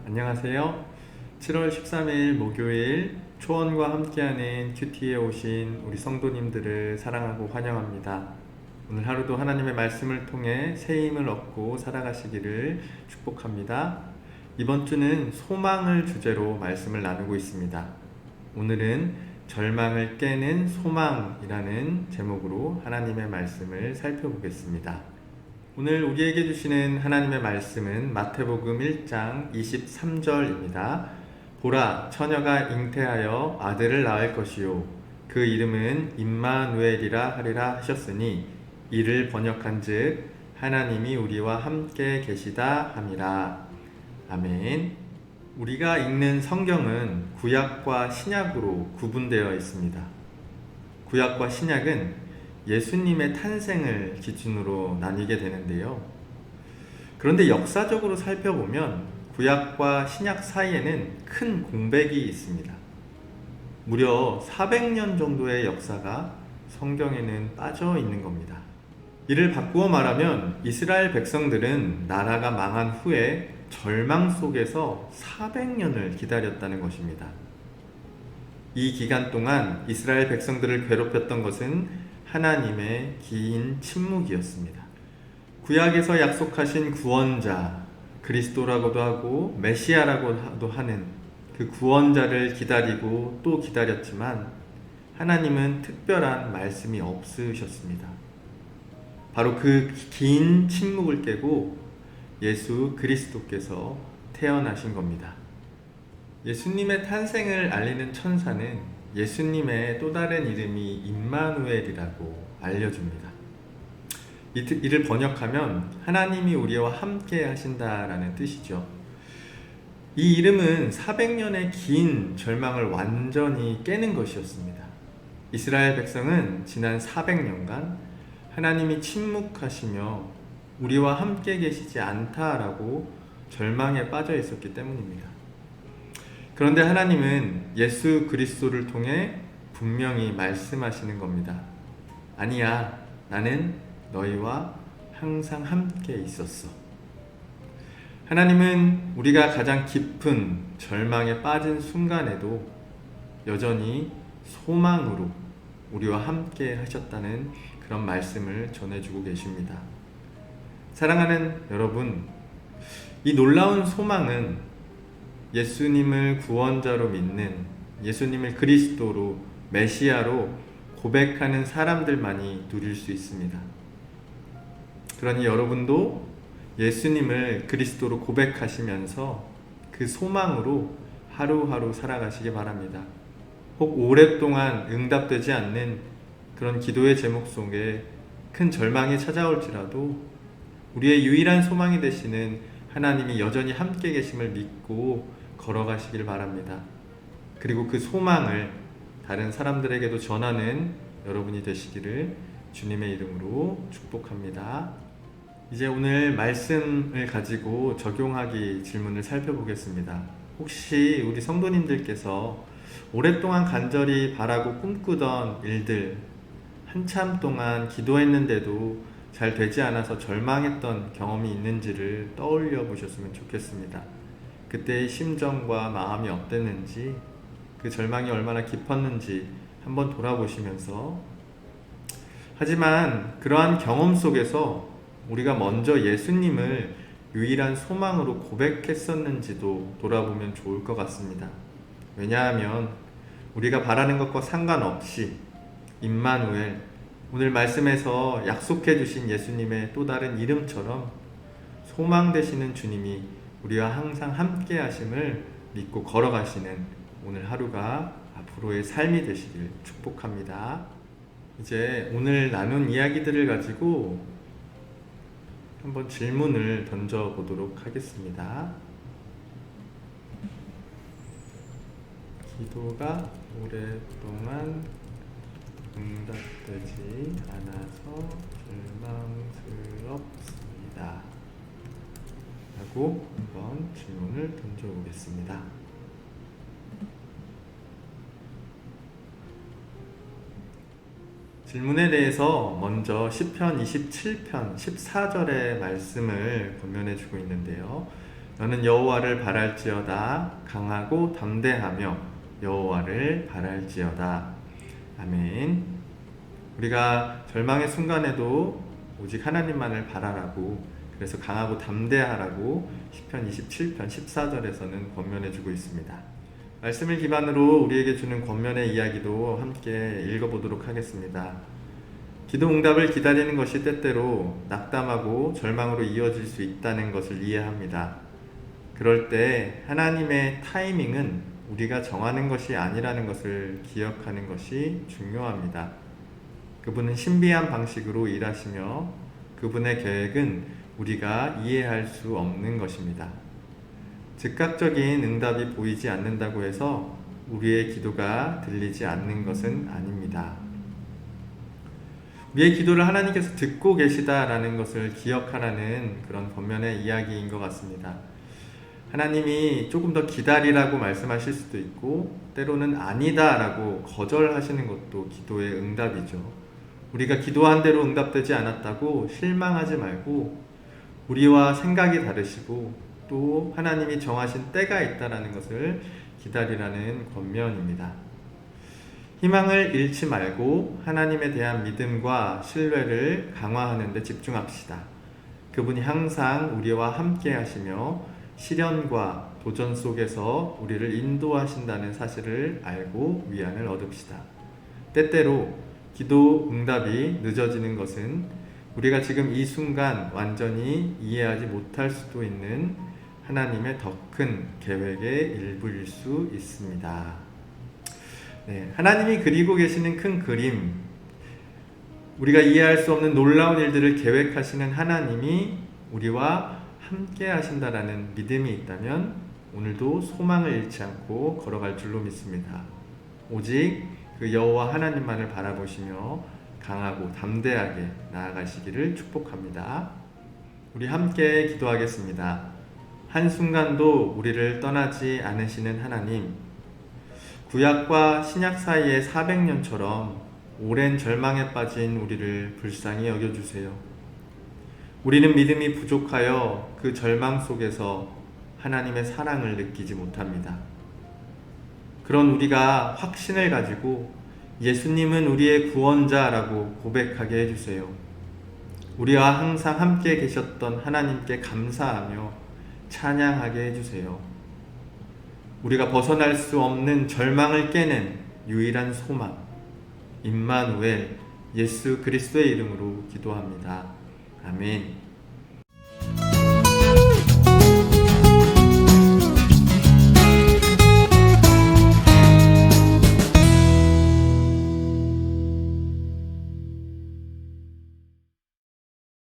안녕하세요. 7월 13일 목요일 초원과 함께하는 큐티에 오신 우리 성도님들을 사랑하고 환영합니다. 오늘 하루도 하나님의 말씀을 통해 새 힘을 얻고 살아가시기를 축복합니다. 이번 주는 소망을 주제로 말씀을 나누고 있습니다. 오늘은 절망을 깨는 소망이라는 제목으로 하나님의 말씀을 살펴보겠습니다. 오늘 우리에게 주시는 하나님의 말씀은 마태복음 1장 23절입니다. 보라, 처녀가 잉태하여 아들을 낳을 것이요 그 이름은 임마누엘이라 하리라 하셨으니 이를 번역한즉 하나님이 우리와 함께 계시다 함이라. 아멘. 우리가 읽는 성경은 구약과 신약으로 구분되어 있습니다. 구약과 신약은 예수님의 탄생을 기준으로 나뉘게 되는데요. 그런데 역사적으로 살펴보면 구약과 신약 사이에는 큰 공백이 있습니다. 무려 400년 정도의 역사가 성경에는 빠져 있는 겁니다. 이를 바꾸어 말하면 이스라엘 백성들은 나라가 망한 후에 절망 속에서 400년을 기다렸다는 것입니다. 이 기간 동안 이스라엘 백성들을 괴롭혔던 것은 하나님의 긴 침묵이었습니다. 구약에서 약속하신 구원자, 그리스도라고도 하고 메시아라고도 하는 그 구원자를 기다리고 또 기다렸지만 하나님은 특별한 말씀이 없으셨습니다. 바로 그 긴 침묵을 깨고 예수 그리스도께서 태어나신 겁니다. 예수님의 탄생을 알리는 천사는 예수님의 또 다른 이름이 임마누엘이라고 알려줍니다. 이를 번역하면 하나님이 우리와 함께 하신다라는 뜻이죠. 이 이름은 400년의 긴 절망을 완전히 깨는 것이었습니다. 이스라엘 백성은 지난 400년간 하나님이 침묵하시며 우리와 함께 계시지 않다라고 절망에 빠져 있었기 때문입니다. 그런데 하나님은 예수 그리스도를 통해 분명히 말씀하시는 겁니다. 아니야, 나는 너희와 항상 함께 있었어. 하나님은 우리가 가장 깊은 절망에 빠진 순간에도 여전히 소망으로 우리와 함께 하셨다는 그런 말씀을 전해주고 계십니다. 사랑하는 여러분, 이 놀라운 소망은 예수님을 구원자로 믿는, 예수님을 그리스도로, 메시아로 고백하는 사람들만이 누릴 수 있습니다. 그러니 여러분도 예수님을 그리스도로 고백하시면서 그 소망으로 하루하루 살아가시기 바랍니다. 혹 오랫동안 응답되지 않는 그런 기도의 제목 속에 큰 절망이 찾아올지라도 우리의 유일한 소망이 되시는 하나님이 여전히 함께 계심을 믿고 걸어가시길 바랍니다. 그리고 그 소망을 다른 사람들에게도 전하는 여러분이 되시기를 주님의 이름으로 축복합니다. 이제 오늘 말씀을 가지고 적용하기 질문을 살펴보겠습니다. 혹시 우리 성도님들께서 오랫동안 간절히 바라고 꿈꾸던 일들, 한참 동안 기도했는데도 잘 되지 않아서 절망했던 경험이 있는지를 떠올려 보셨으면 좋겠습니다. 그때의 심정과 마음이 어땠는지, 그 절망이 얼마나 깊었는지 한번 돌아보시면서, 하지만 그러한 경험 속에서 우리가 먼저 예수님을 유일한 소망으로 고백했었는지도 돌아보면 좋을 것 같습니다. 왜냐하면 우리가 바라는 것과 상관없이 임마누엘, 오늘 말씀에서 약속해 주신 예수님의 또 다른 이름처럼 소망 되시는 주님이 우리와 항상 함께 하심을 믿고 걸어가시는 오늘 하루가 앞으로의 삶이 되시길 축복합니다. 이제 오늘 나눈 이야기들을 가지고 한번 질문을 던져보도록 하겠습니다. 기도가 오랫동안 응답되지 않아서 절망스럽습니다. 라고 한번 질문을 던져보겠습니다. 질문에 대해서 먼저 시편 27편 14절의 말씀을 권면해 주고 있는데요. 너는 여호와를 바랄지어다. 강하고 담대하며 여호와를 바랄지어다. 아멘. 우리가 절망의 순간에도 오직 하나님만을 바라라고, 그래서 강하고 담대하라고 시편 27편 14절에서는 권면해주고 있습니다. 말씀을 기반으로 우리에게 주는 권면의 이야기도 함께 읽어보도록 하겠습니다. 기도 응답을 기다리는 것이 때때로 낙담하고 절망으로 이어질 수 있다는 것을 이해합니다. 그럴 때 하나님의 타이밍은 우리가 정하는 것이 아니라는 것을 기억하는 것이 중요합니다. 그분은 신비한 방식으로 일하시며 그분의 계획은 우리가 이해할 수 없는 것입니다. 즉각적인 응답이 보이지 않는다고 해서 우리의 기도가 들리지 않는 것은 아닙니다. 우리의 기도를 하나님께서 듣고 계시다라는 것을 기억하라는 그런 권면의 이야기인 것 같습니다. 하나님이 조금 더 기다리라고 말씀하실 수도 있고 때로는 아니다라고 거절하시는 것도 기도의 응답이죠. 우리가 기도한 대로 응답되지 않았다고 실망하지 말고 우리와 생각이 다르시고 또 하나님이 정하신 때가 있다라는 것을 기다리라는 권면입니다. 희망을 잃지 말고 하나님에 대한 믿음과 신뢰를 강화하는 데 집중합시다. 그분이 항상 우리와 함께 하시며 시련과 도전 속에서 우리를 인도하신다는 사실을 알고 위안을 얻읍시다. 때때로 기도 응답이 늦어지는 것은 우리가 지금 이 순간 완전히 이해하지 못할 수도 있는 하나님의 더 큰 계획의 일부일 수 있습니다. 네, 하나님이 그리고 계시는 큰 그림, 우리가 이해할 수 없는 놀라운 일들을 계획하시는 하나님이 우리와 함께 하신다라는 믿음이 있다면 오늘도 소망을 잃지 않고 걸어갈 줄로 믿습니다. 오직 그 여호와 하나님만을 바라보시며 강하고 담대하게 나아가시기를 축복합니다. 우리 함께 기도하겠습니다. 한순간도 우리를 떠나지 않으시는 하나님, 구약과 신약 사이의 400년처럼 오랜 절망에 빠진 우리를 불쌍히 여겨주세요. 우리는 믿음이 부족하여 그 절망 속에서 하나님의 사랑을 느끼지 못합니다. 그런 우리가 확신을 가지고 예수님은 우리의 구원자라고 고백하게 해주세요. 우리와 항상 함께 계셨던 하나님께 감사하며 찬양하게 해주세요. 우리가 벗어날 수 없는 절망을 깨는 유일한 소망, 임마누엘 예수 그리스도의 이름으로 기도합니다. 아멘.